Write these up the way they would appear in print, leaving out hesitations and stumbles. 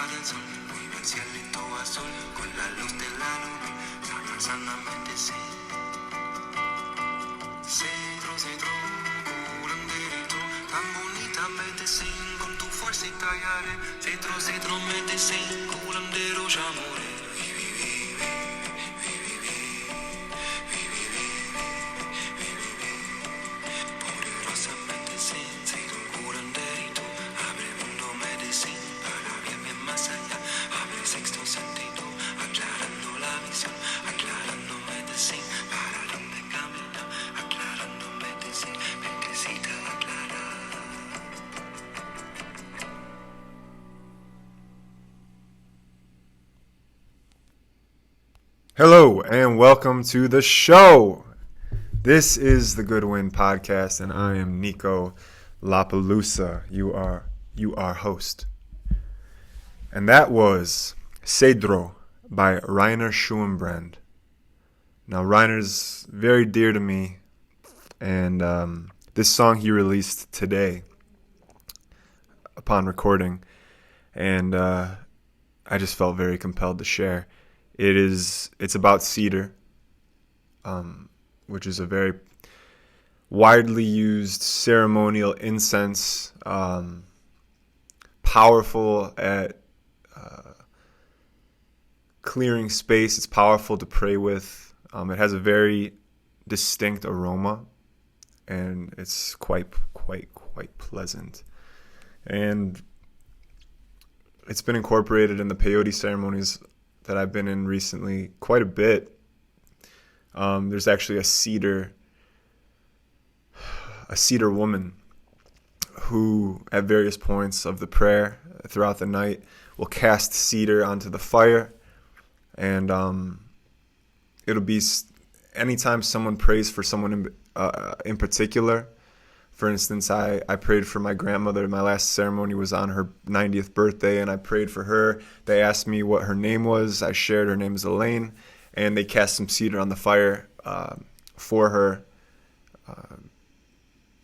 del sol, vive el cielito azul con la luz de la luna, sana sanamente sí. Cedro, cedro, curanderito, tan bonitamente sí, con tu fuerza y tallaré. Cedro, cedro, medicina, curandero ya moré. Hello and welcome to the show. This is the Goodwind podcast, and I am Niko LaPelusa. You are host. And that was Cedar by Rainer Schuenbrand. Now Rainer's very dear to me, and this song he released today upon recording, and I just felt very compelled to share. It's about cedar, which is a very widely used ceremonial incense, powerful at clearing space. It's powerful to pray with. It has a very distinct aroma, and it's quite pleasant. And it's been incorporated in the peyote ceremonies that I've been in recently quite a bit. There's actually a cedar woman who at various points of the prayer throughout the night will cast cedar onto the fire, and it'll be anytime someone prays for someone in particular. For instance, I prayed for my grandmother. My last ceremony was on her 90th birthday, and I prayed for her. They asked me what her name was. I shared her name is Elaine, and they cast some cedar on the fire for her.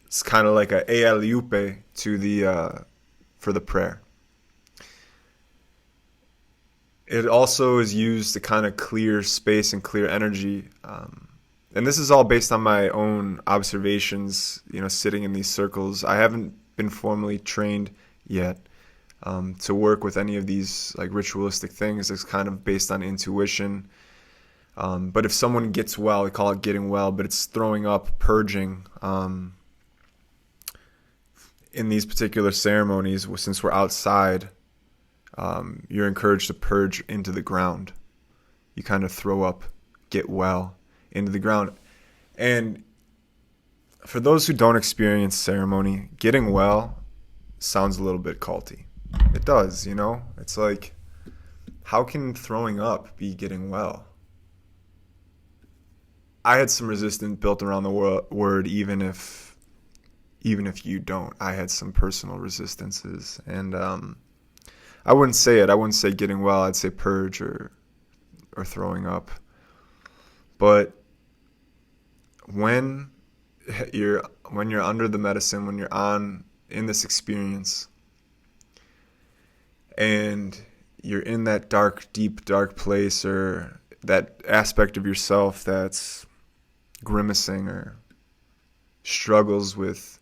It's kind of like a ealiupe for the prayer. It also is used to kind of clear space and clear energy. And this is all based on my own observations, sitting in these circles. I haven't been formally trained yet to work with any of these like ritualistic things. It's kind of based on intuition. But if someone gets well, we call it getting well, but it's throwing up, purging. In these particular ceremonies, since we're outside, you're encouraged to purge into the ground. You kind of throw up, get well into the ground. And for those who don't experience ceremony, getting well sounds a little bit culty. It does, It's like, how can throwing up be getting well? I had some resistance built around the word, even if you don't. I had some personal resistances, and I wouldn't say it. I wouldn't say getting well. I'd say purge or throwing up. But when you're under the medicine, when you're in this experience, and you're in that deep dark place, or that aspect of yourself that's grimacing or struggles with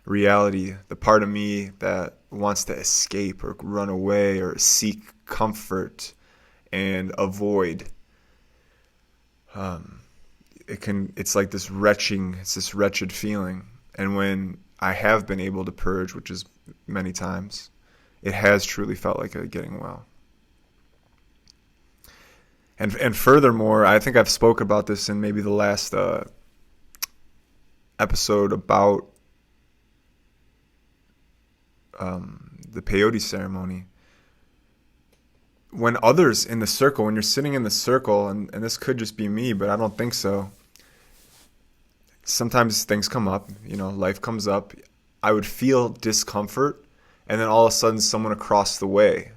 reality, the part of me that wants to escape or run away or seek comfort and avoid, it's like this wretched feeling. And when I have been able to purge, which is many times, it has truly felt like a getting well. And furthermore, I think I've spoke about this in maybe the last episode about the peyote ceremony. When others in the circle, when you're sitting in the circle, and this could just be me, but I don't think so. Sometimes things come up, life comes up. I would feel discomfort, and then all of a sudden someone across the way,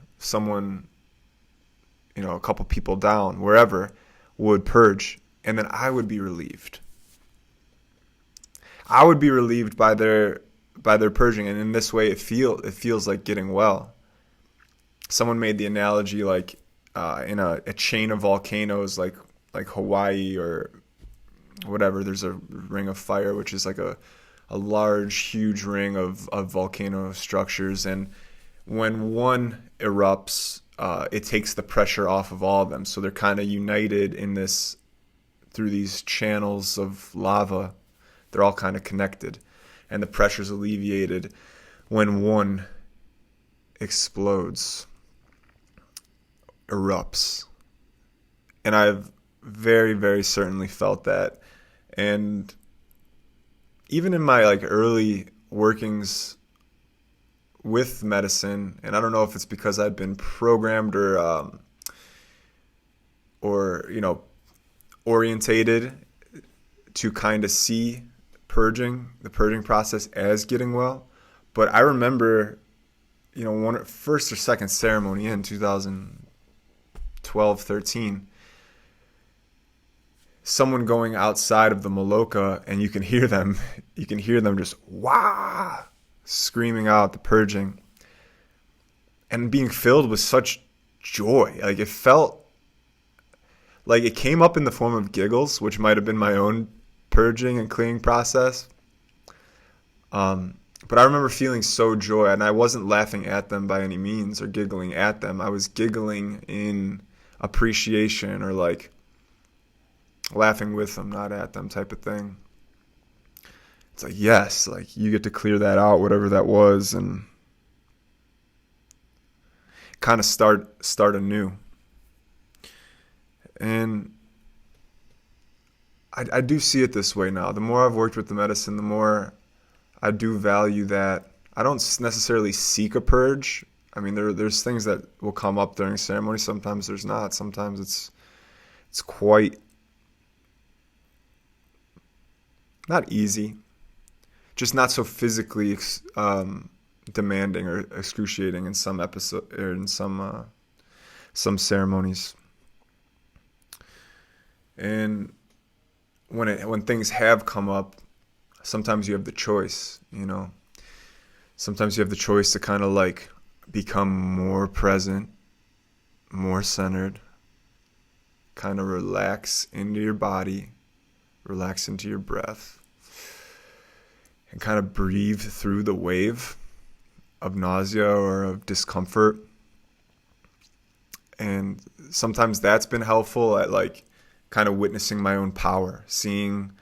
a couple people down, wherever, would purge, and then I would be relieved. I would be relieved by their purging, and in this way it feels like getting well. someone made the analogy like in a chain of volcanoes, like Hawaii or whatever. There's a ring of fire, which is like a large, huge ring of volcano structures, and when one erupts, it takes the pressure off of all of them. So they're kind of united in this through these channels of lava. They're all kind of connected, and the pressure's alleviated when one explodes, erupts. And I've very, very certainly felt that. And even in my like early workings with medicine, and I don't know if it's because I've been programmed or orientated to kind of see the purging process as getting well. But I remember, one first or second ceremony in 2012, 13, someone going outside of the Maloka, and you can hear them just wah, screaming out the purging, and being filled with such joy. Like, it felt like it came up in the form of giggles, which might have been my own purging and cleaning process. But I remember feeling so joy, and I wasn't laughing at them by any means or giggling at them. I was giggling in appreciation, or like laughing with them, not at them, type of thing. It's like, yes, like you get to clear that out, whatever that was, and kind of start anew. And I do see it this way now. The more I've worked with the medicine, the more I do value that. I don't necessarily seek a purge. I mean, there's things that will come up during ceremony. Sometimes there's not. Sometimes it's quite not easy, just not so physically demanding or excruciating in some episode or in some ceremonies. And when things have come up, sometimes you have the choice, Sometimes you have the choice to kind of like become more present, more centered, kind of relax into your body, relax into your breath, and kind of breathe through the wave of nausea or of discomfort. And sometimes that's been helpful at like kind of witnessing my own power, seeing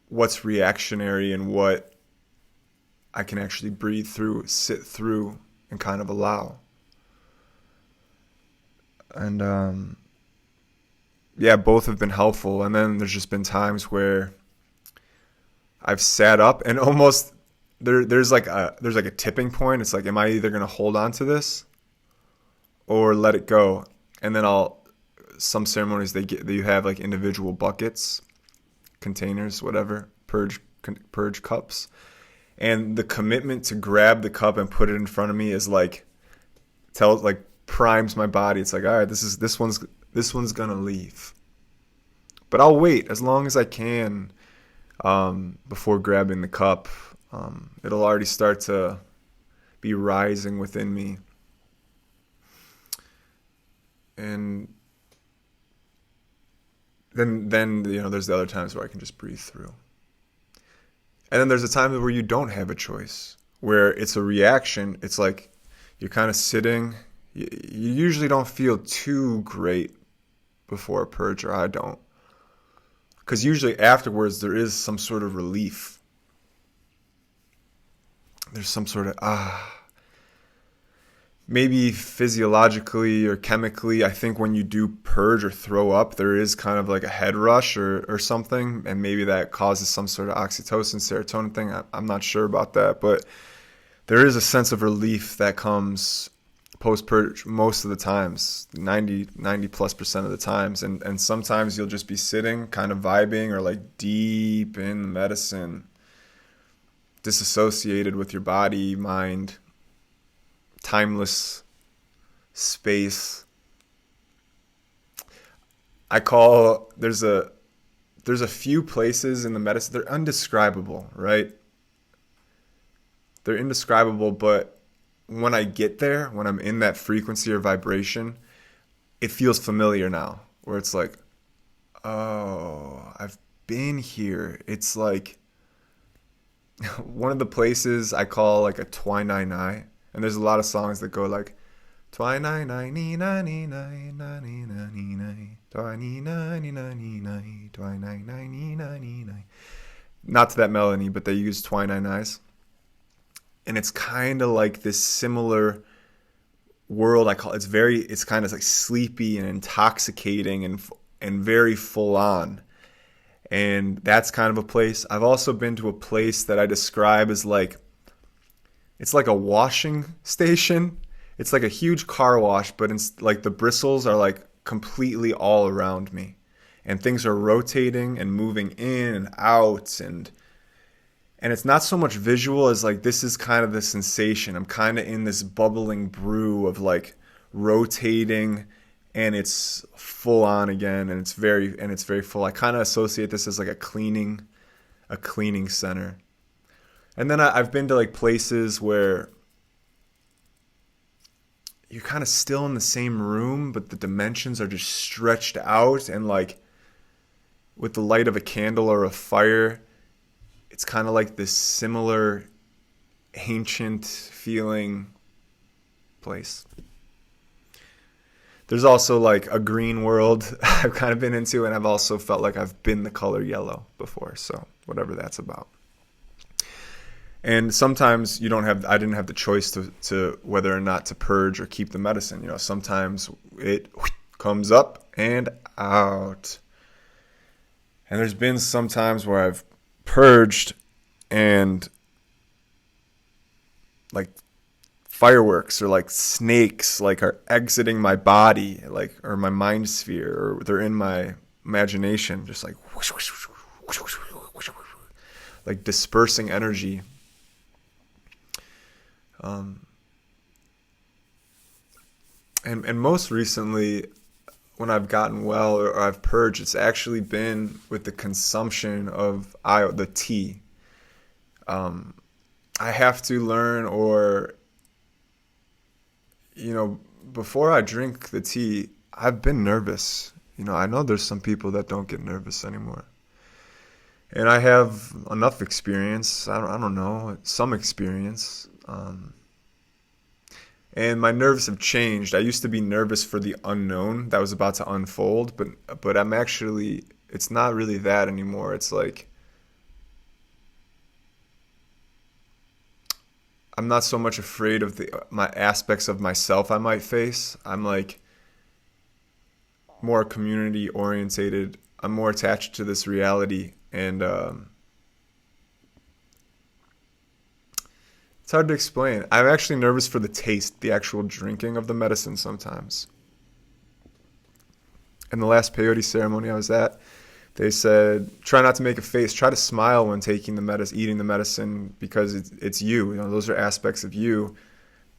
what's reactionary and what I can actually breathe through, sit through, and kind of allow. And both have been helpful. And then there's just been times where I've sat up and almost there's like a tipping point. It's like, am I either gonna hold on to this or let it go? And then some ceremonies you have like individual buckets, containers, whatever, purge cups, and the commitment to grab the cup and put it in front of me is primes my body. It's like, all right, this one's gonna leave, but I'll wait as long as I can before grabbing the cup. It'll already start to be rising within me, and then there's the other times where I can just breathe through. And then there's a time where you don't have a choice, where it's a reaction. It's like you're kind of sitting. You usually don't feel too great before a purge, or I don't. Because usually afterwards there is some sort of relief. There's some sort of maybe physiologically or chemically, I think when you do purge or throw up, there is kind of like a head rush or something, and maybe that causes some sort of oxytocin, serotonin thing. I'm not sure about that, but there is a sense of relief that comes post-purge most of the times, 90+% of the times, and sometimes you'll just be sitting, kind of vibing, or like deep in the medicine, disassociated with your body, mind, timeless space. There's a few places in the medicine, they're undescribable, right? They're indescribable, but when I get there, when I'm in that frequency or vibration, it feels familiar now, where it's like, oh, I've been here. It's like one of the places I call like a twinai, and there's a lot of songs that go like twinai ni na ni na na ni na ni na twinai na ni na ni na twinai ni na ni na. Not to that melody, but they use twinai, and it's kind of like this similar world. It's kind of like sleepy and intoxicating and very full on. And that's kind of a place. I've also been to a place that I describe as like, it's like a washing station. It's like a huge car wash, but it's like the bristles are like completely all around me. And things are rotating and moving in and out. And it's not so much visual as like, this is kind of the sensation. I'm kind of in this bubbling brew of like rotating, and it's full on again, and it's very full. I kind of associate this as like a cleaning center. And then I've been to like places where you're kind of still in the same room, but the dimensions are just stretched out, and like with the light of a candle or a fire, it's kind of like this similar ancient feeling place. There's also like a green world I've kind of been into, and I've also felt like I've been the color yellow before, so whatever that's about. And sometimes I didn't have the choice to whether or not to purge or keep the medicine. You know, sometimes it comes up and out. And there's been some times where I've purged and like fireworks or like snakes like are exiting my body, like, or my mind sphere, or they're in my imagination, just like whoosh, whoosh, whoosh, whoosh, whoosh, whoosh, whoosh, like dispersing energy. And most recently, when I've gotten well or I've purged, it's actually been with the consumption of the tea. I have to learn, or before I drink the tea, I've been nervous. I know there's some people that don't get nervous anymore. And I have enough experience. I don't know, some experience. And my nerves have changed. I used to be nervous for the unknown that was about to unfold, but I'm actually, it's not really that anymore. It's like, I'm not so much afraid of my aspects of myself I might face. I'm like more community orientated. I'm more attached to this reality, and it's hard to explain. I'm actually nervous for the taste, the actual drinking of the medicine sometimes. In the last peyote ceremony I was at, they said, try not to make a face. Try to smile when taking the medicine, eating the medicine, because it's you. Those are aspects of you.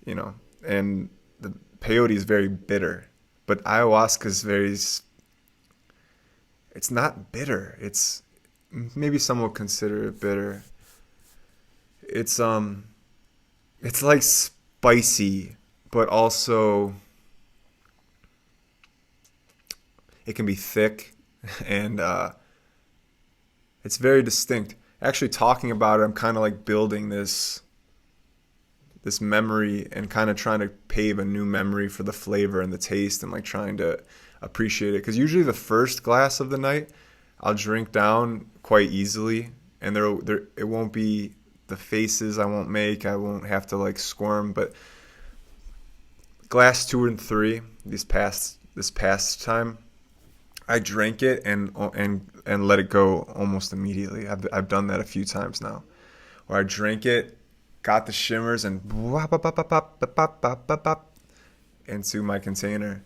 And the peyote is very bitter, but ayahuasca is it's not bitter. It's, maybe some will consider it bitter. It's like spicy, but also it can be thick, and it's very distinct. Actually, talking about it, I'm kind of like building this memory and kind of trying to pave a new memory for the flavor and the taste, and like trying to appreciate it. Because usually the first glass of the night, I'll drink down quite easily, and it won't be the faces I won't make. I won't have to like squirm. But glass 2 and 3, this past time, I drank it and let it go almost immediately. I've done that a few times now, where I drank it, got the shimmers, and into my container.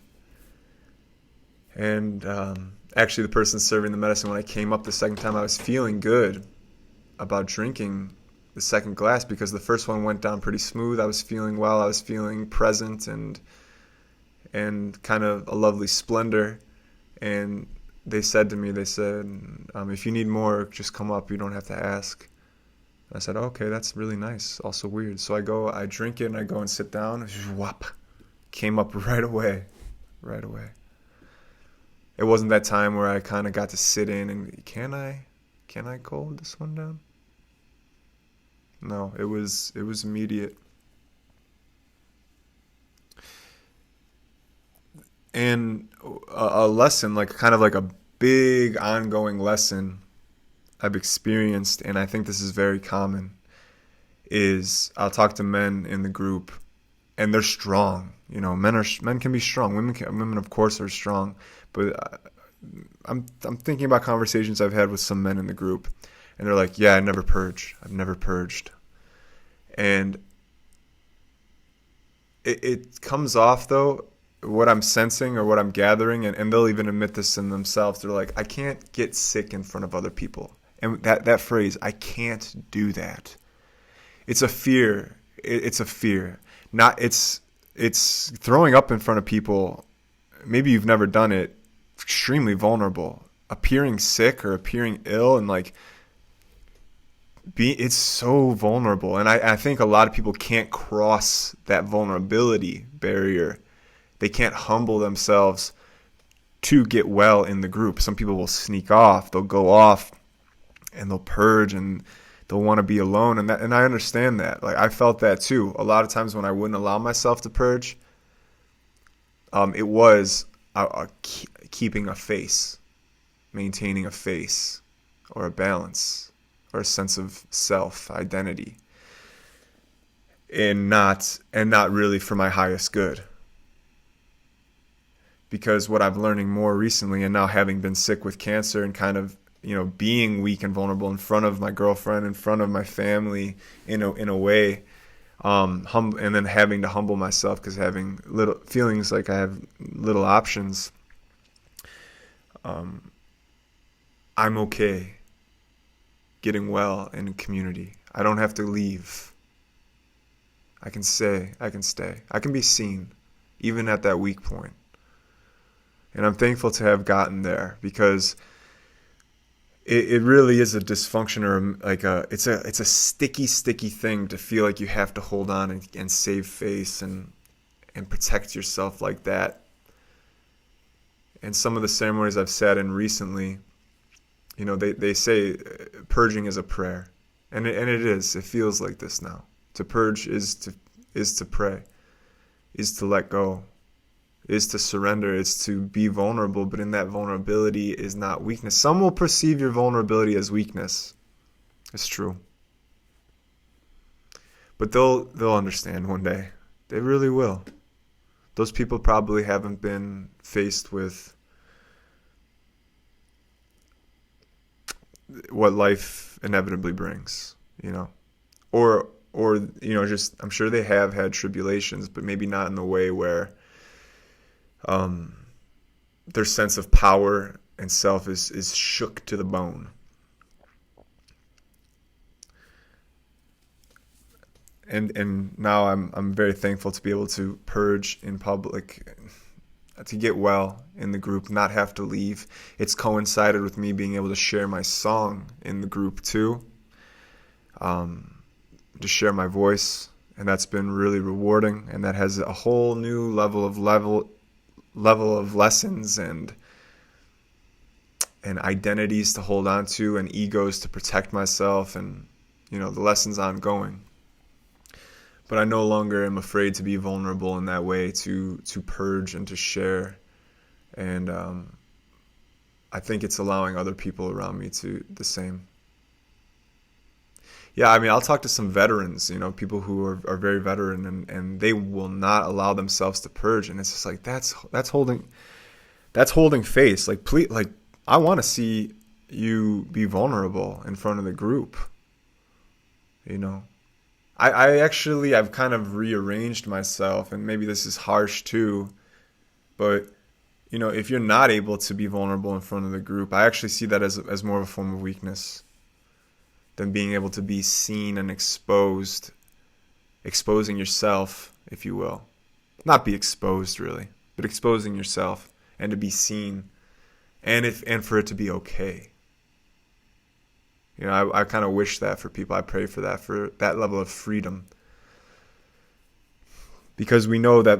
And actually, the person serving the medicine, when I came up the second time, I was feeling good about drinking the second glass, because the first one went down pretty smooth. I was feeling well. I was feeling present and kind of a lovely splendor. And they said, if you need more, just come up. You don't have to ask. I said, okay, that's really nice. Also weird. So I drink it, and I go and sit down. Whop, came up right away. Right away. It wasn't that time where I kind of got to sit in and, can I cold this one down? No, it was immediate. And a lesson, like kind of like a big ongoing lesson I've experienced, and I think this is very common, is I'll talk to men in the group, and they're strong. You know, men can be strong. Women of course are strong, but I'm thinking about conversations I've had with some men in the group, and they're like, "Yeah, I've never purged," and it comes off though. What I'm sensing or what I'm gathering, and they'll even admit this in themselves. They're like, I can't get sick in front of other people. And that phrase, I can't do that. It's a fear. It's a fear. It's throwing up in front of people. Maybe you've never done it. Extremely vulnerable. Appearing sick or appearing ill, and like, it's so vulnerable. And I think a lot of people can't cross that vulnerability barrier. They can't humble themselves to get well in the group. Some people will sneak off. They'll go off and they'll purge, and they'll want to be alone. And I understand that. Like, I felt that too. A lot of times when I wouldn't allow myself to purge, it was keeping a face, maintaining a face or a balance or a sense of self identity, and not really for my highest good. Because what I'm learning more recently, and now having been sick with cancer and kind of, you know, being weak and vulnerable in front of my girlfriend, in front of my family, in a way, and then having to humble myself because having little feelings like I have little options. I'm okay getting well in a community. I don't have to leave. I can stay. I can be seen, even at that weak point. And I'm thankful to have gotten there, because it really is a dysfunction, or like it's a sticky thing to feel like you have to hold on and save face and protect yourself like that. And some of the ceremonies I've sat in recently, you know, they say purging is a prayer, and it is. It feels like this now. To purge is to pray, is to let go, is to surrender, is to be vulnerable, but in that vulnerability is not weakness. Some will perceive your vulnerability as weakness. It's true. But they'll understand one day. They really will. Those people probably haven't been faced with what life inevitably brings, you know. Or you know, just, I'm sure they have had tribulations, but maybe not in the way where their sense of power and self is shook to the bone. And now I'm very thankful to be able to purge in public, to get well in the group, not have to leave. It's coincided with me being able to share my song in the group too, to share my voice, and that's been really rewarding, and that has a whole new level of lessons and identities to hold on to, and egos to protect myself, and, you know, the lesson's ongoing. But I no longer am afraid to be vulnerable in that way, to purge and to share. And I think it's allowing other people around me to the same. Yeah, I mean, I'll talk to some veterans, you know, people who are very veteran, and they will not allow themselves to purge. And it's just like, that's holding face. Like, please, like, I want to see you be vulnerable in front of the group, you know. I've kind of rearranged myself, and maybe this is harsh too, but, you know, if you're not able to be vulnerable in front of the group, I actually see that as more of a form of weakness than being able to be seen and exposing yourself, if you will. Not be exposed, really, but exposing yourself and to be seen, and for it to be okay. I kind of wish that for people. I pray for that level of freedom. Because we know that,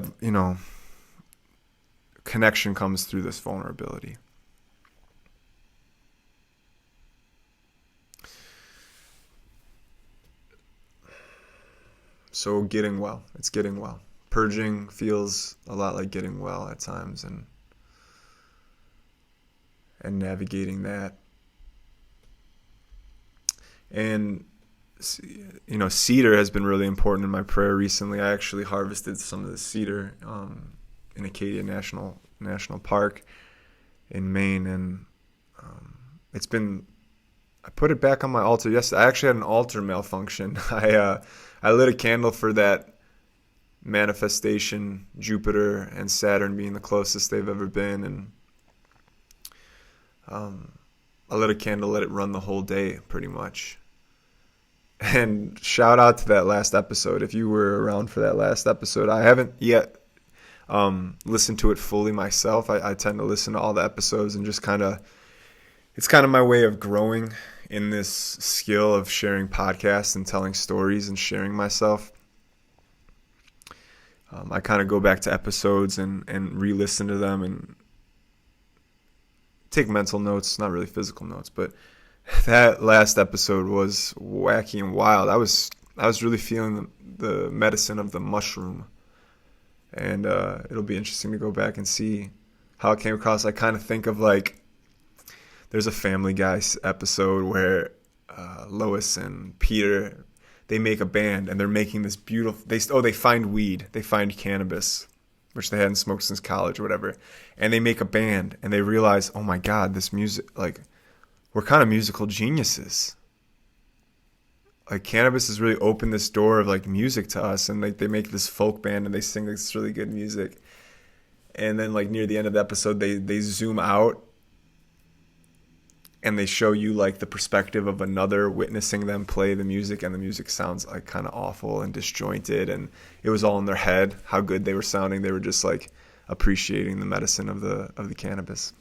connection comes through this vulnerability. So getting well. It's getting well. Purging feels a lot like getting well at times, and navigating that. And cedar has been really important in my prayer recently. I actually harvested some of the cedar in Acadia National Park in Maine, and I put it back on my altar yesterday. I actually had an altar malfunction. I lit a candle for that manifestation, Jupiter and Saturn being the closest they've ever been, and I lit a candle, let it run the whole day pretty much. And shout out to that last episode. If you were around for that last episode, I haven't yet listened to it fully myself. I tend to listen to all the episodes and just it's kind of my way of growing in this skill of sharing podcasts and telling stories and sharing myself. I kind of go back to episodes and re-listen to them and take mental notes, not really physical notes, but that last episode was wacky and wild. I was really feeling the medicine of the mushroom, and it'll be interesting to go back and see how it came across. I kind of think of there's a Family Guy episode where Lois and Peter, they make a band, and they're making this beautiful. They find weed, they find cannabis, which they hadn't smoked since college or whatever, and they make a band, and they realize, oh my God, this music, we're kind of musical geniuses. Cannabis has really opened this door of music to us, and they make this folk band and they sing this really good music. And then near the end of the episode, they zoom out and they show you the perspective of another witnessing them play the music, and the music sounds kind of awful and disjointed, and it was all in their head how good they were sounding. They were just appreciating the medicine of the cannabis.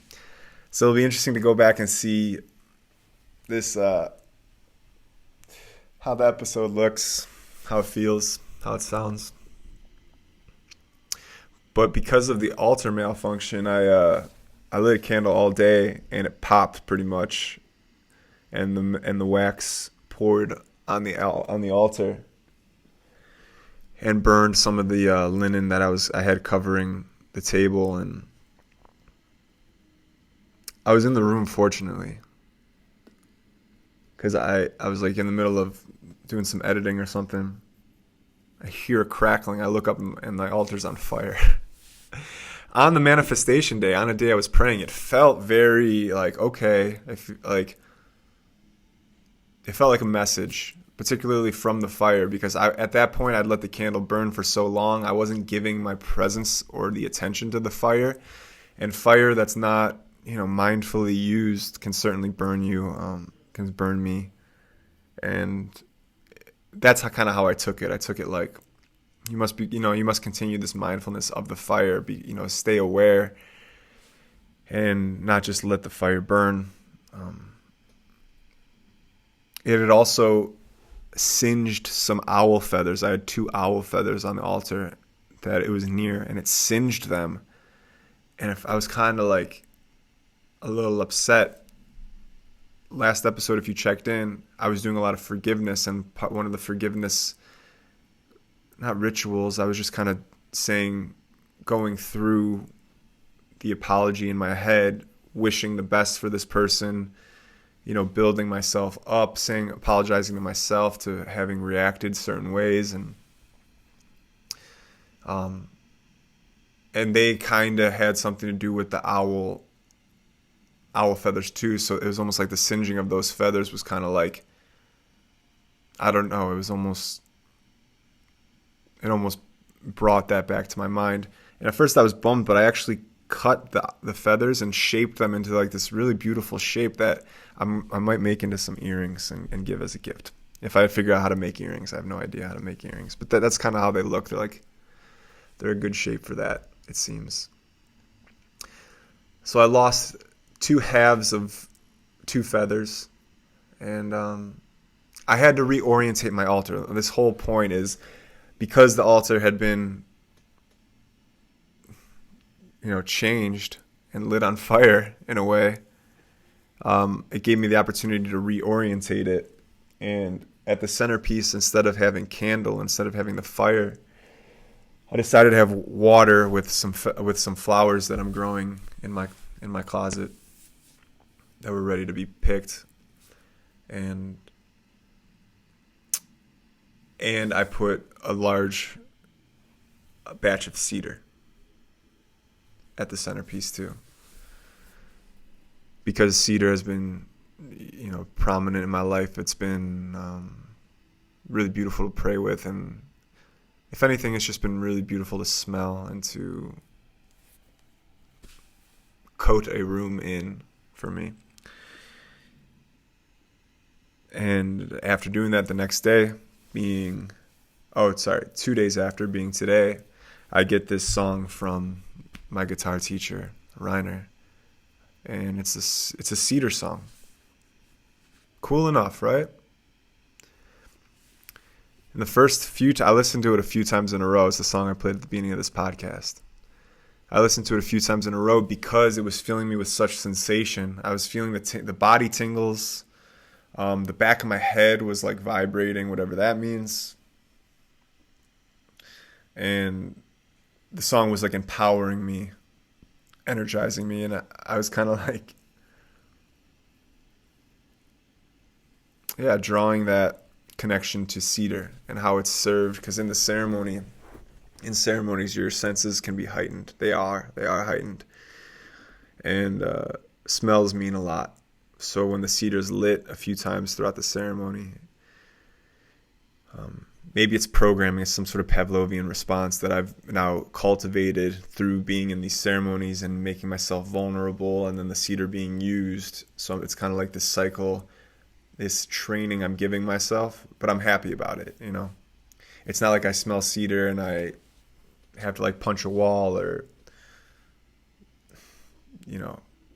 So it'll be interesting to go back and see this how the episode looks, how it feels, how it sounds. But because of the altar malfunction, I lit a candle all day, and it popped pretty much, and the wax poured on the altar and burned some of the linen that I had covering the table. And I was in the room, fortunately, because I was in the middle of doing some editing or something. I hear a crackling. I look up, and the altar's on fire. On the manifestation day, on a day I was praying, it felt very okay. It felt like a message, particularly from the fire, because at that point I'd let the candle burn for so long. I wasn't giving my presence or the attention to the fire, and fire that's not mindfully used can certainly burn you, can burn me, and that's how I took it. I took it you must continue this mindfulness of the fire, stay aware and not just let the fire burn. It had also singed some owl feathers. I had 2 owl feathers on the altar that it was near, and it singed them. And if I was kind of a little upset. Last episode, if you checked in, I was doing a lot of forgiveness, and one of the forgiveness, not rituals, I was just kind of going through the apology in my head, wishing the best for this person, building myself up, apologizing to myself to having reacted certain ways, and they kind of had something to do with the owl feathers too. So it was almost like the singeing of those feathers was kind of I don't know, it almost brought that back to my mind. And at first I was bummed, but I actually cut the feathers and shaped them into this really beautiful shape that I might make into some earrings and give as a gift. If I figure out how to make earrings. I have no idea how to make earrings, but that's kind of how they look. They're a good shape for that, it seems. So I lost 2 halves of 2 feathers, And I had to reorientate my altar. This whole point is because the altar had been, changed and lit on fire in a way. It gave me the opportunity to reorientate it. And at the centerpiece, instead of having the fire, I decided to have water with some flowers that I'm growing in my closet that were ready to be picked. And I put a large batch of cedar at the centerpiece too, because cedar has been, prominent in my life. It's been really beautiful to pray with, and if anything, it's just been really beautiful to smell and to coat a room in for me. And after doing that, the next day, 2 days after, being today, I get this song from my guitar teacher, Reiner, and it's a cedar song. Cool enough, right? And the first I listened to it a few times in a row. It's the song I played at the beginning of this podcast. I listened to it a few times in a row because it was filling me with such sensation. I was feeling the body tingles. The back of my head was like vibrating, whatever that means. And the song was like empowering me, energizing me. And I was kind of like, drawing that connection to cedar and how it's served. Because in ceremonies, your senses can be heightened. They are heightened. And smells mean a lot. So when the cedar's lit a few times throughout the ceremony, maybe it's programming, some sort of Pavlovian response that I've now cultivated through being in these ceremonies and making myself vulnerable, and then the cedar being used. So it's kind of like this cycle, this training I'm giving myself, but I'm happy about it, It's not like I smell cedar and I have to like punch a wall or,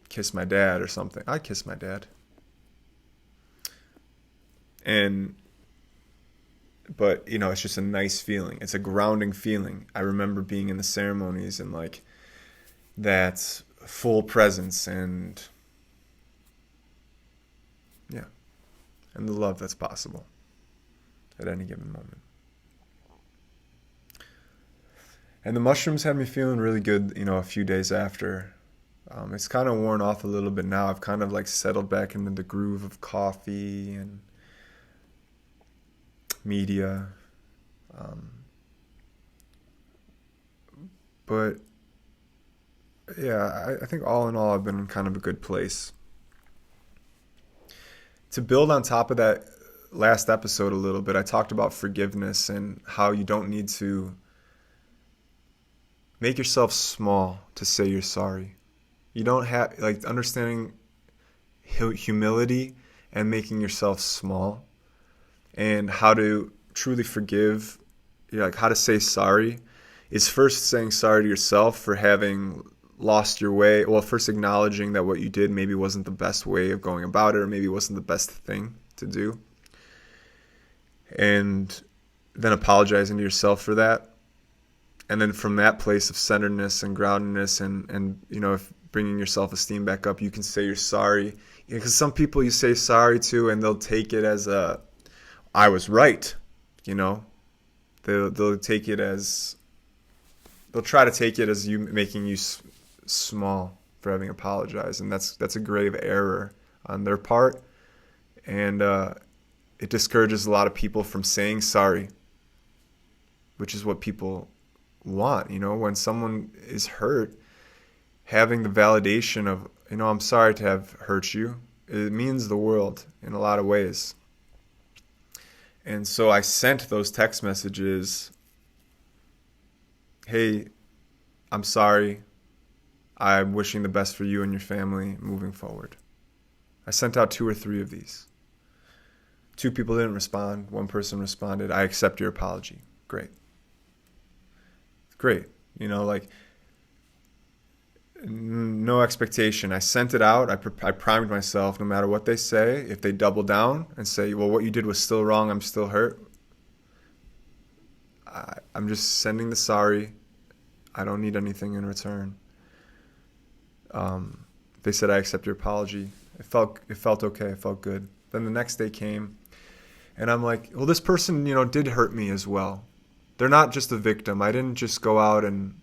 kiss my dad or something. I kiss my dad. But it's just a nice feeling. It's a grounding feeling. I remember being in the ceremonies and like that full presence and the love that's possible at any given moment. And the mushrooms had me feeling really good, a few days after. It's kind of worn off a little bit now. I've kind of like settled back into the groove of coffee and media. But I think all in all, I've been in kind of a good place. To build on top of that last episode a little bit, I talked about forgiveness and how you don't need to make yourself small to say you're sorry. You don't have, understanding humility and making yourself small, and how to truly forgive, how to say sorry is first saying sorry to yourself for having lost your way. Well, first acknowledging that what you did maybe wasn't the best way of going about it, or maybe wasn't the best thing to do. And then apologizing to yourself for that. And then from that place of centeredness and groundedness and if bringing your self-esteem back up, you can say you're sorry. Because some people you say sorry to and they'll take it as I was right, They'll take it as, they'll try to take it as you making you small for having apologized. And that's a grave error on their part. And it discourages a lot of people from saying sorry, which is what people want. When someone is hurt, having the validation of, I'm sorry to have hurt you, it means the world in a lot of ways. And so I sent those text messages, hey, I'm sorry, I'm wishing the best for you and your family moving forward. I sent out 2 or 3 of these. 2 people didn't respond, 1 person responded, I accept your apology. Great. no expectation. I sent it out. I primed myself. No matter what they say, if they double down and say, well, what you did was still wrong, I'm still hurt, I'm just sending the sorry. I don't need anything in return. They said, I accept your apology. It felt okay. It felt good. Then the next day came, and I'm like, well, this person, did hurt me as well. They're not just a victim. I didn't just go out and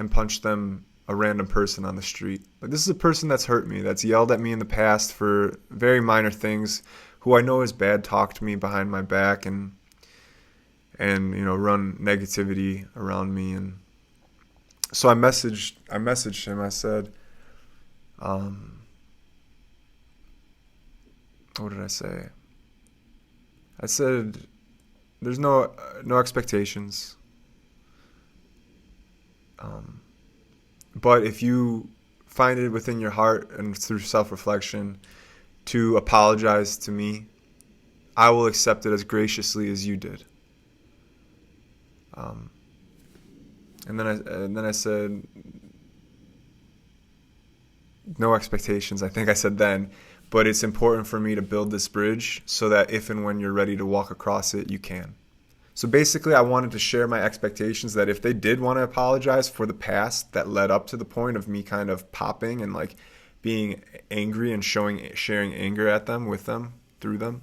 punch them, a random person on the street. But this is a person that's hurt me, that's yelled at me in the past for very minor things, who I know has bad talked me behind my back and run negativity around me. And so I messaged him. I said, what did I say? I said, there's no expectations. But if you find it within your heart and through self-reflection to apologize to me, I will accept it as graciously as you did. And then I said, no expectations. I think I said then, but it's important for me to build this bridge so that if and when you're ready to walk across it, you can. So basically, I wanted to share my expectations that if they did want to apologize for the past that led up to the point of me kind of popping and like being angry and sharing anger at them, with them, through them,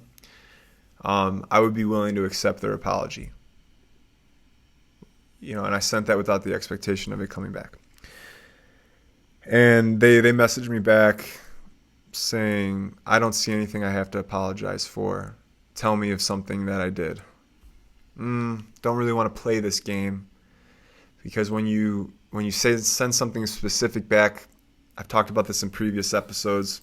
I would be willing to accept their apology. And I sent that without the expectation of it coming back. And they messaged me back saying, I don't see anything I have to apologize for. Tell me of something that I did. Don't really want to play this game, because when you send something specific back, I've talked about this in previous episodes,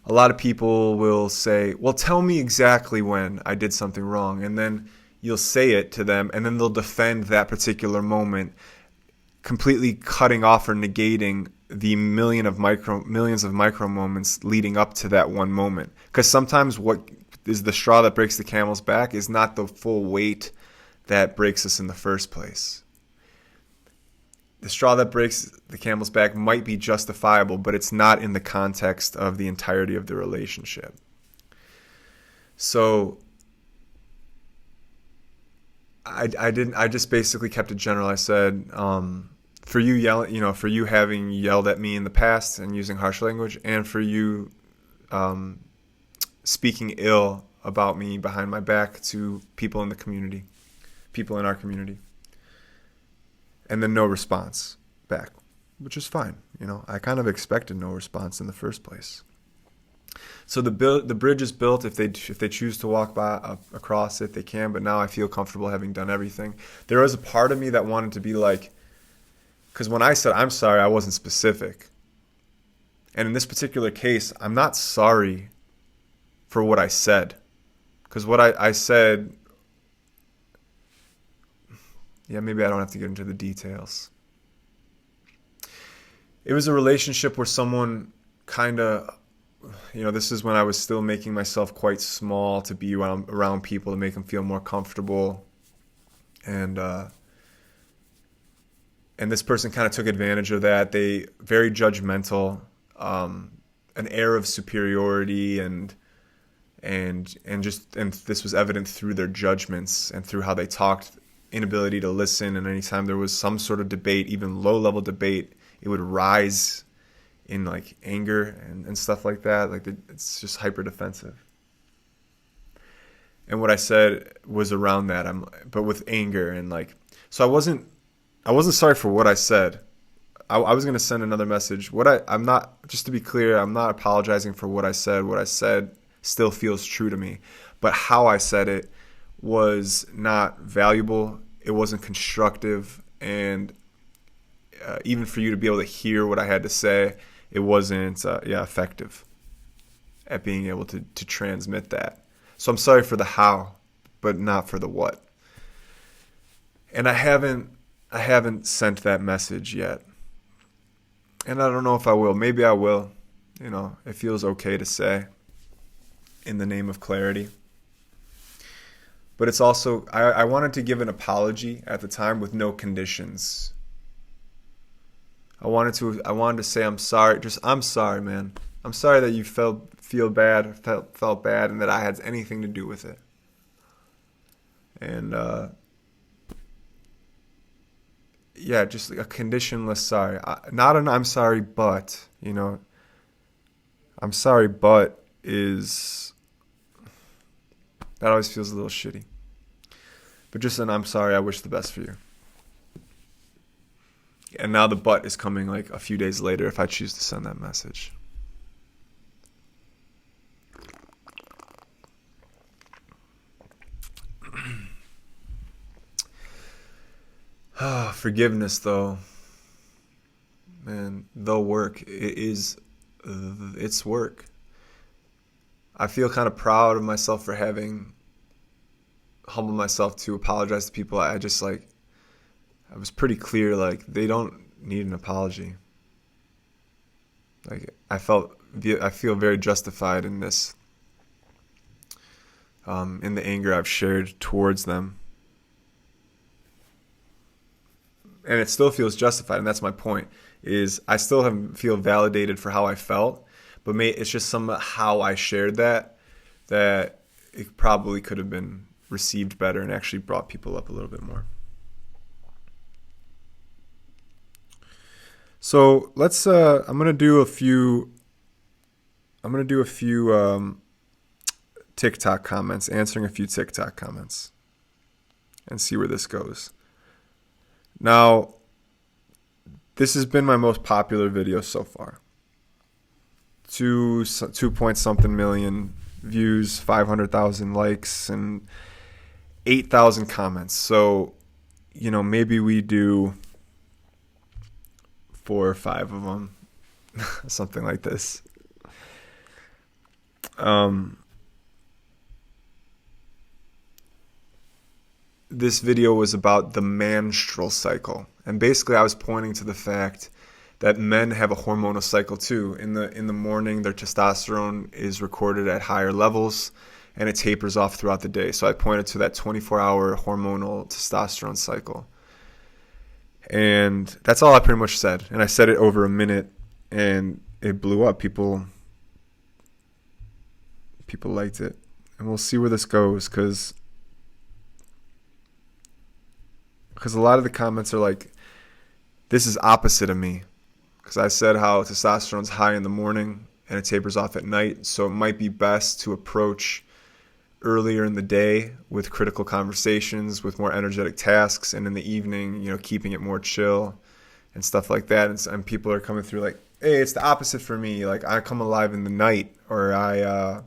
a lot of people will say, well, tell me exactly when I did something wrong, and then you'll say it to them, and then they'll defend that particular moment, completely cutting off or negating the millions of micro moments leading up to that one moment. Because sometimes what is the straw that breaks the camel's back is not the full weight that breaks us in the first place. The straw that breaks the camel's back might be justifiable, but it's not in the context of the entirety of the relationship. So I just basically kept it general. I said, for you having yelled at me in the past and using harsh language, and for you speaking ill about me behind my back to people in the community, people in our community. And then no response back, which is fine. I kind of expected no response in the first place. So the bridge is built. If they choose to walk across it, they can. But now I feel comfortable having done everything. There was a part of me that wanted to be like, because when I said I'm sorry, I wasn't specific. And in this particular case, I'm not sorry for what I said, because what I said, maybe I don't have to get into the details. It was a relationship where someone kind of, this is when I was still making myself quite small to be around people to make them feel more comfortable. And this person kind of took advantage of that. They very judgmental, an air of superiority, and this was evident through their judgments and through how they talked, inability to listen. And anytime there was some sort of debate, even low-level debate, it would rise in like anger and stuff like that. Like it's just hyper defensive. And what I said was around that, but with anger and like, so I wasn't sorry for what I said. I was going to send another message. I'm not, just to be clear, I'm not apologizing for what I said. What I said still feels true to me, but how I said it was not valuable. It wasn't constructive. And even for you to be able to hear what I had to say, it wasn't effective at being able to transmit that. So I'm sorry for the how, but not for the what. And I haven't sent that message yet. And I don't know if I will. Maybe I will. It feels okay to say in the name of clarity. But it's also, I wanted to give an apology at the time with no conditions. I wanted to say I'm sorry. Just I'm sorry, man. I'm sorry that you felt bad, and that I had anything to do with it. And yeah, just like a conditionless sorry. Not an I'm sorry, but I'm sorry, but is that always feels a little shitty. But just an I'm sorry. I wish the best for you. And now the but is coming like a few days later if I choose to send that message. Forgiveness, though, man, the work it's work. I feel kind of proud of myself for having humbled myself to apologize to people. I was pretty clear, like, they don't need an apology. Like, I feel very justified in this, in the anger I've shared towards them. And it still feels justified, and that's my point, is I still feel validated for how I felt, but it's just how I shared that it probably could have been received better and actually brought people up a little bit more. So let's. I'm gonna do a few TikTok comments, answering a few TikTok comments, and see where this goes. Now, this has been my most popular video so far. 2 point something million views, 500,000 likes, and 8,000 comments. So, maybe we do 4 or 5 of them, something like this. This video was about the menstrual cycle, and basically I was pointing to the fact that men have a hormonal cycle too. In the morning, their testosterone is recorded at higher levels, and it tapers off throughout the day. So I pointed to that 24-hour hormonal testosterone cycle. And that's all I pretty much said. And I said it over a minute, and it blew up. People liked it. And we'll see where this goes, because a lot of the comments are like, this is opposite of me. Because I said how testosterone's high in the morning and it tapers off at night. So it might be best to approach earlier in the day with critical conversations, with more energetic tasks, and in the evening, keeping it more chill and stuff like that. And people are coming through like, hey, it's the opposite for me. Like, I come alive in the night, or I,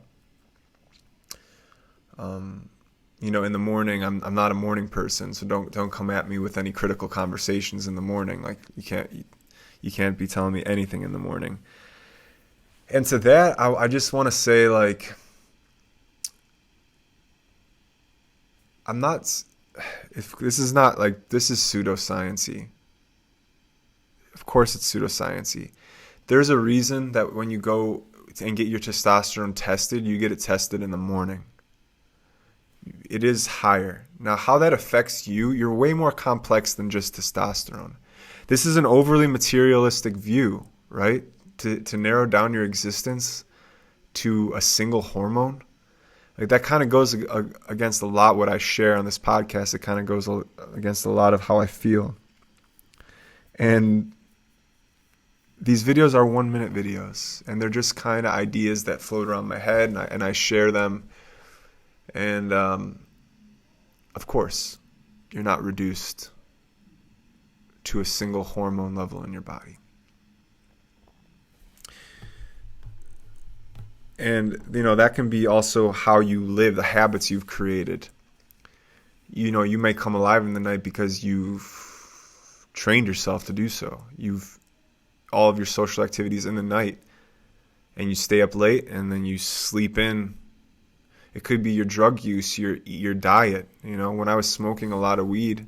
in the morning, I'm not a morning person. So don't come at me with any critical conversations in the morning. Like, you can't be telling me anything in the morning. And to that, I just want to say, like, this is pseudoscience-y. Of course it's pseudoscience-y. There's a reason that when you go and get your testosterone tested, you get it tested in the morning. It is higher. Now, how that affects you're way more complex than just testosterone. This is an overly materialistic view, right? To narrow down your existence to a single hormone. Like, that kind of goes against a lot what I share on this podcast. It kind of goes against a lot of how I feel. And these videos are 1-minute videos, and they're just kind of ideas that float around my head, and I share them. And of course, you're not reduced to a single hormone level in your body. And, that can be also how you live, the habits you've created. You may come alive in the night because you've trained yourself to do so. All of your social activities in the night, and you stay up late, and then you sleep in. It could be your drug use, your diet. When I was smoking a lot of weed,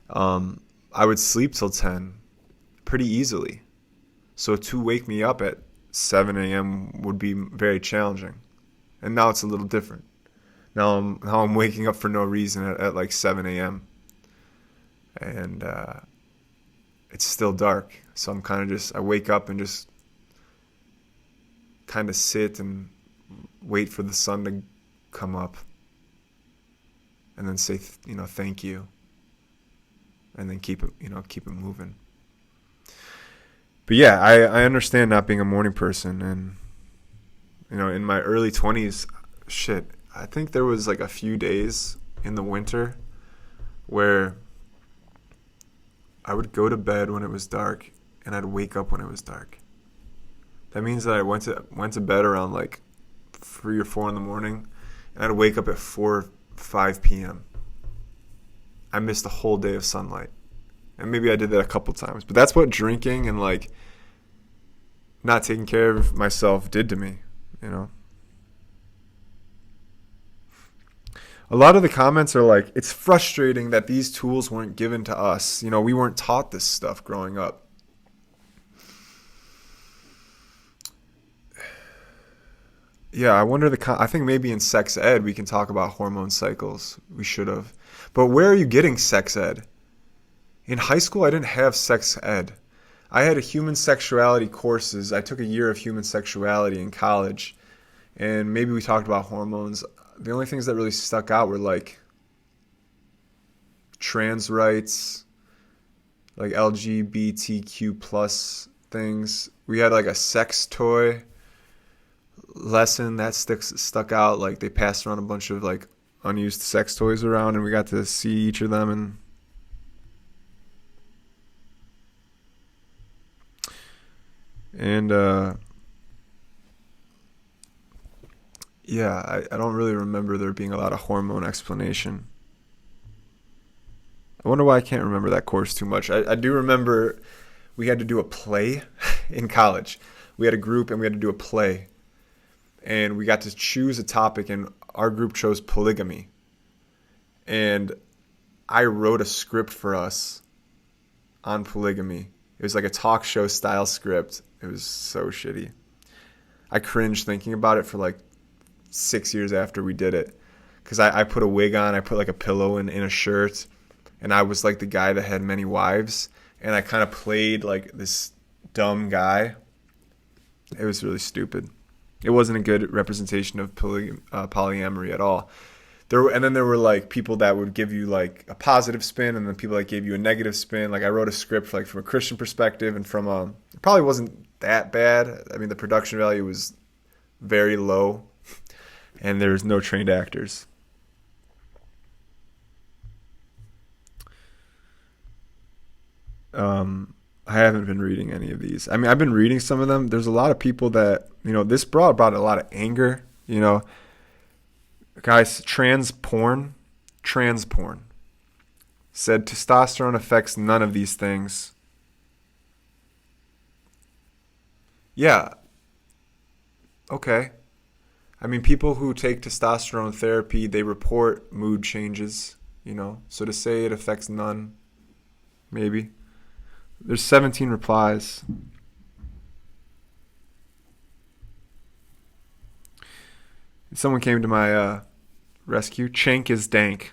I would sleep till 10 pretty easily. So to wake me up at 7 a.m. would be very challenging. And now it's a little different. Now I'm waking up for no reason at like 7 a.m. And it's still dark. So I'm kind of I wake up and just kind of sit and wait for the sun to come up, and then say, thank you, and then keep it moving. But yeah, I understand not being a morning person, and in my early 20s, I think there was like a few days in the winter where I would go to bed when it was dark and I'd wake up when it was dark. That means that I went to bed around like 3 or 4 in the morning, and I'd wake up at 5 p.m. I missed a whole day of sunlight. And maybe I did that a couple times. But that's what drinking and like not taking care of myself did to me, A lot of the comments are like, it's frustrating that these tools weren't given to us. We weren't taught this stuff growing up. Yeah, I wonder I think maybe in sex ed we can talk about hormone cycles. We should have. But where are you getting sex ed? In high school, I didn't have sex ed. I had a human sexuality courses. I took a year of human sexuality in college, and maybe we talked about hormones. The only things that really stuck out were like trans rights, like LGBTQ plus things. We had like a sex toy lesson that stuck out. Like they passed around a bunch of like unused sex toys around, and we got to see each of them. And yeah, I don't really remember there being a lot of hormone explanation. I wonder why I can't remember that course too much. I do remember we had to do a play in college. We had a group and we had to do a play. And we got to choose a topic, and our group chose polygamy. And I wrote a script for us on polygamy. It was like a talk show style script. It was so shitty. I cringed thinking about it for like 6 years after we did it. Because I put a wig on, I put like a pillow in a shirt, and I was like the guy that had many wives. And I kind of played like this dumb guy. It was really stupid. It wasn't a good representation of polyamory at all. And then there were like people that would give you like a positive spin, and then people that gave you a negative spin. Like I wrote a script like from a Christian perspective, and from it probably wasn't that bad. I mean, the production value was very low, and there's no trained actors. I haven't been reading any of these. I mean, I've been reading some of them. There's a lot of people that, this brought a lot of anger, Guys, trans porn said testosterone affects none of these things. Yeah. Okay. I mean, people who take testosterone therapy, they report mood changes, So to say it affects none, maybe. There's 17 replies. Someone came to my rescue. Chank is dank.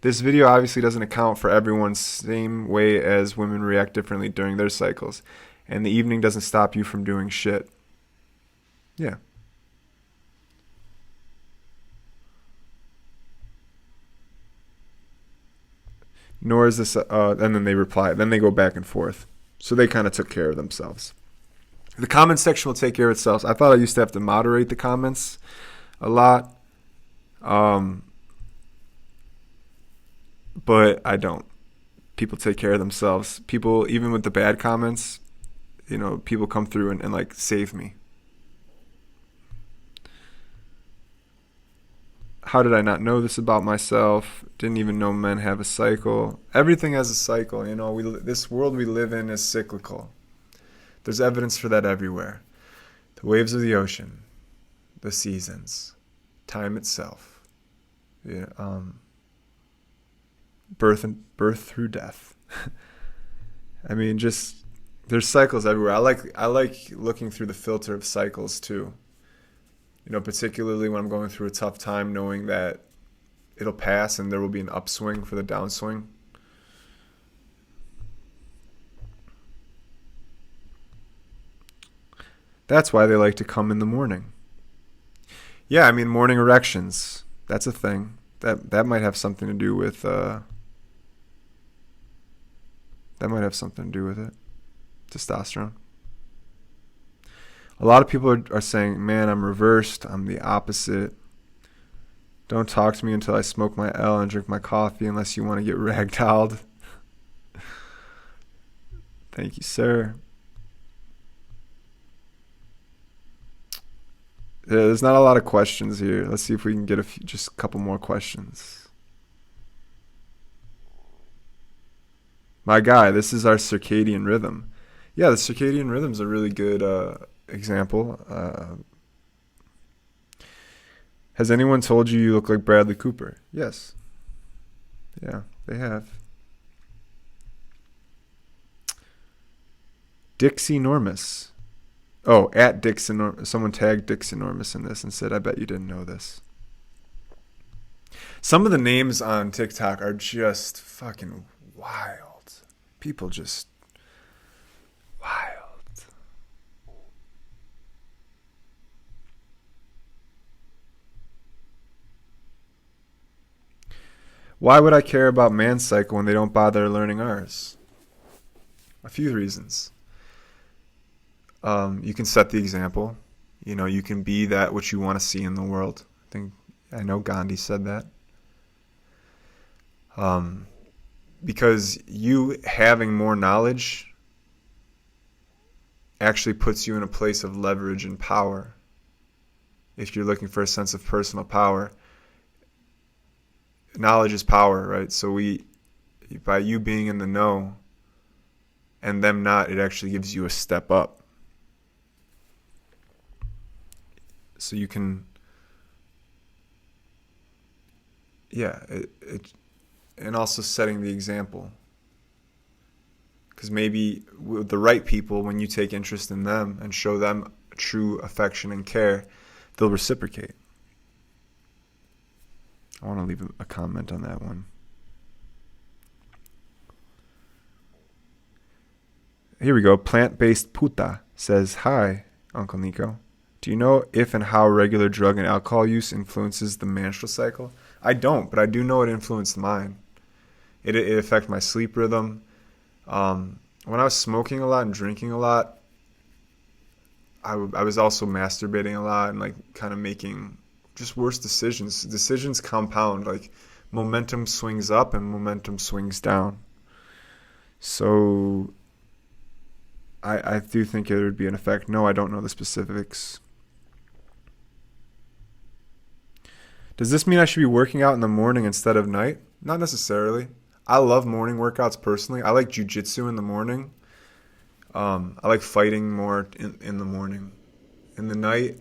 This video obviously doesn't account for everyone's same way as women react differently during their cycles. And the evening doesn't stop you from doing shit. Yeah. Nor is this, and then they reply. Then they go back and forth. So they kind of took care of themselves. The comment section will take care of itself. I thought I used to have to moderate the comments a lot. But I don't. People take care of themselves. People, even with the bad comments, people come through and like save me. How did I not know this about myself? Didn't even know men have a cycle. Everything has a cycle, this world we live in is cyclical. There's evidence for that everywhere. The waves of the ocean, the seasons, time itself, birth through death. I mean, just there's cycles everywhere. I like looking through the filter of cycles too. Particularly when I'm going through a tough time, knowing that it'll pass and there will be an upswing for the downswing. That's why they like to come in the morning. Yeah, I mean, morning erections. That's a thing. That might have something to do with it. Testosterone. A lot of people are saying, man, I'm reversed. I'm the opposite. Don't talk to me until I smoke my L and drink my coffee unless you want to get ragdolled. Thank you, sir. There's not a lot of questions here. Let's see if we can get just a couple more questions. My guy, this is our circadian rhythm. Yeah, the circadian rhythm is a really good example. Has anyone told you look like Bradley Cooper? Yes. Yeah, they have. Dixienormous. Oh, at Dixienormous. Someone tagged Dixienormous in this and said, I bet you didn't know this. Some of the names on TikTok are just fucking wild. People just wild. Why would I care about man's cycle when they don't bother learning ours? A few reasons. You can set the example. You can be that which you want to see in the world. I know Gandhi said that. Because you having more knowledge actually puts you in a place of leverage and power. If you're looking for a sense of personal power, knowledge is power, right? So by you being in the know and them not, it actually gives you a step up. So you can, and also setting the example. Because maybe with the right people, when you take interest in them and show them true affection and care, they'll reciprocate. I want to leave a comment on that one. Here we go. Plant-based puta says, hi, Uncle Nico. Do you know if and how regular drug and alcohol use influences the menstrual cycle? I don't, but I do know it influenced mine. It affected my sleep rhythm. When I was smoking a lot and drinking a lot, I was also masturbating a lot and kind of making just worse decisions. Decisions compound. Momentum swings up and momentum swings down. So I do think it would be an effect. No, I don't know the specifics. Does this mean I should be working out in the morning instead of night? Not necessarily. I love morning workouts personally. I like jiu-jitsu in the morning. I like fighting more in the morning. In the night,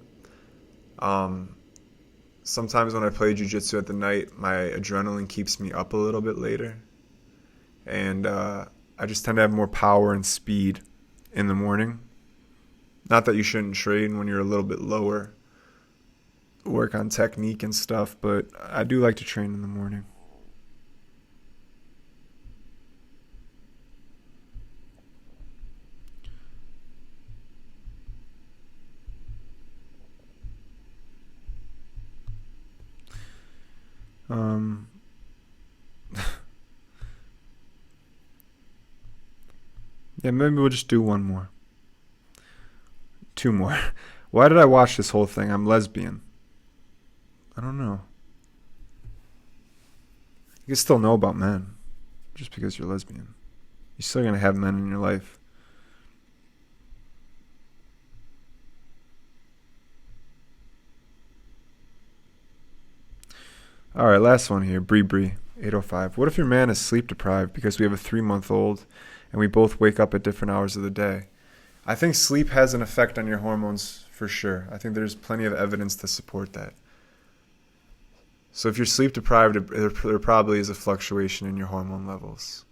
sometimes when I play jiu-jitsu at the night, my adrenaline keeps me up a little bit later. And I just tend to have more power and speed in the morning. Not that you shouldn't train when you're a little bit lower. Work on technique and stuff, but I do like to train in the morning. Yeah, maybe we'll just do one more. 2 more. Why did I watch this whole thing? I'm lesbian. I don't know. You can still know about men just because you're lesbian. You're still going to have men in your life. All right, last one here. Bree 805. What if your man is sleep deprived because we have a 3-month-old and we both wake up at different hours of the day? I think sleep has an effect on your hormones for sure. I think there's plenty of evidence to support that. So if you're sleep deprived, there probably is a fluctuation in your hormone levels.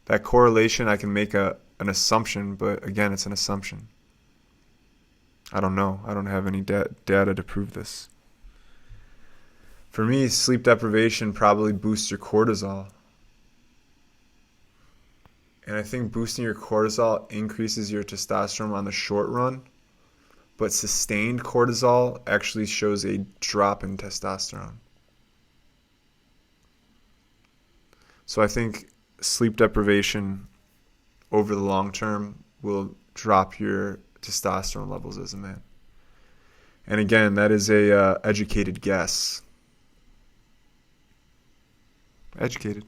That correlation, I can make an assumption, but again, it's an assumption. I don't know. I don't have any data to prove this. For me, sleep deprivation probably boosts your cortisol. And I think boosting your cortisol increases your testosterone on the short run, but sustained cortisol actually shows a drop in testosterone. So I think sleep deprivation over the long term will drop your testosterone levels as a man. And again, that is a educated guess. Educated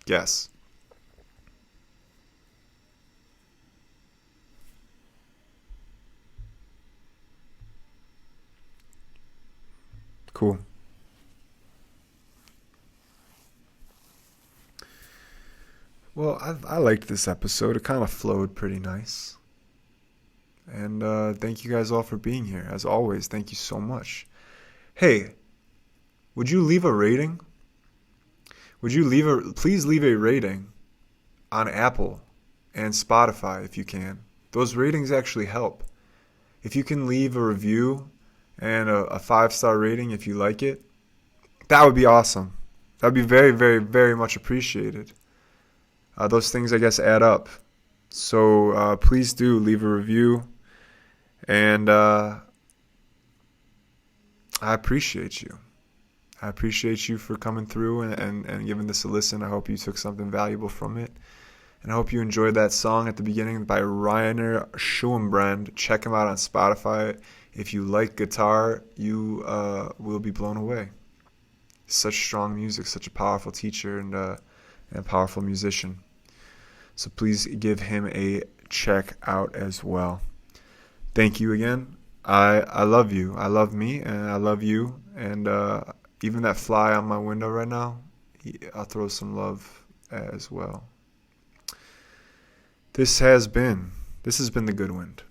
guess. Cool. Well, I liked this episode. It kind of flowed pretty nice. And thank you guys all for being here. As always, thank you so much. Hey, would you leave a rating? Please leave a rating on Apple and Spotify if you can. Those ratings actually help. If you can leave a review and a 5-star rating if you like it, that would be awesome. That would be very, very, very much appreciated. Those things, I guess, add up. So please do leave a review. And I appreciate you. I appreciate you for coming through and giving this a listen. I hope you took something valuable from it. And I hope you enjoyed that song at the beginning by Rainer Schoenbrand. Check him out on Spotify. If you like guitar, you will be blown away. Such strong music, such a powerful teacher and a powerful musician. So please give him a check out as well. Thank you again. I love you. I love me, and I love you. And even that fly on my window right now, I'll throw some love as well. This has been the Goodwind.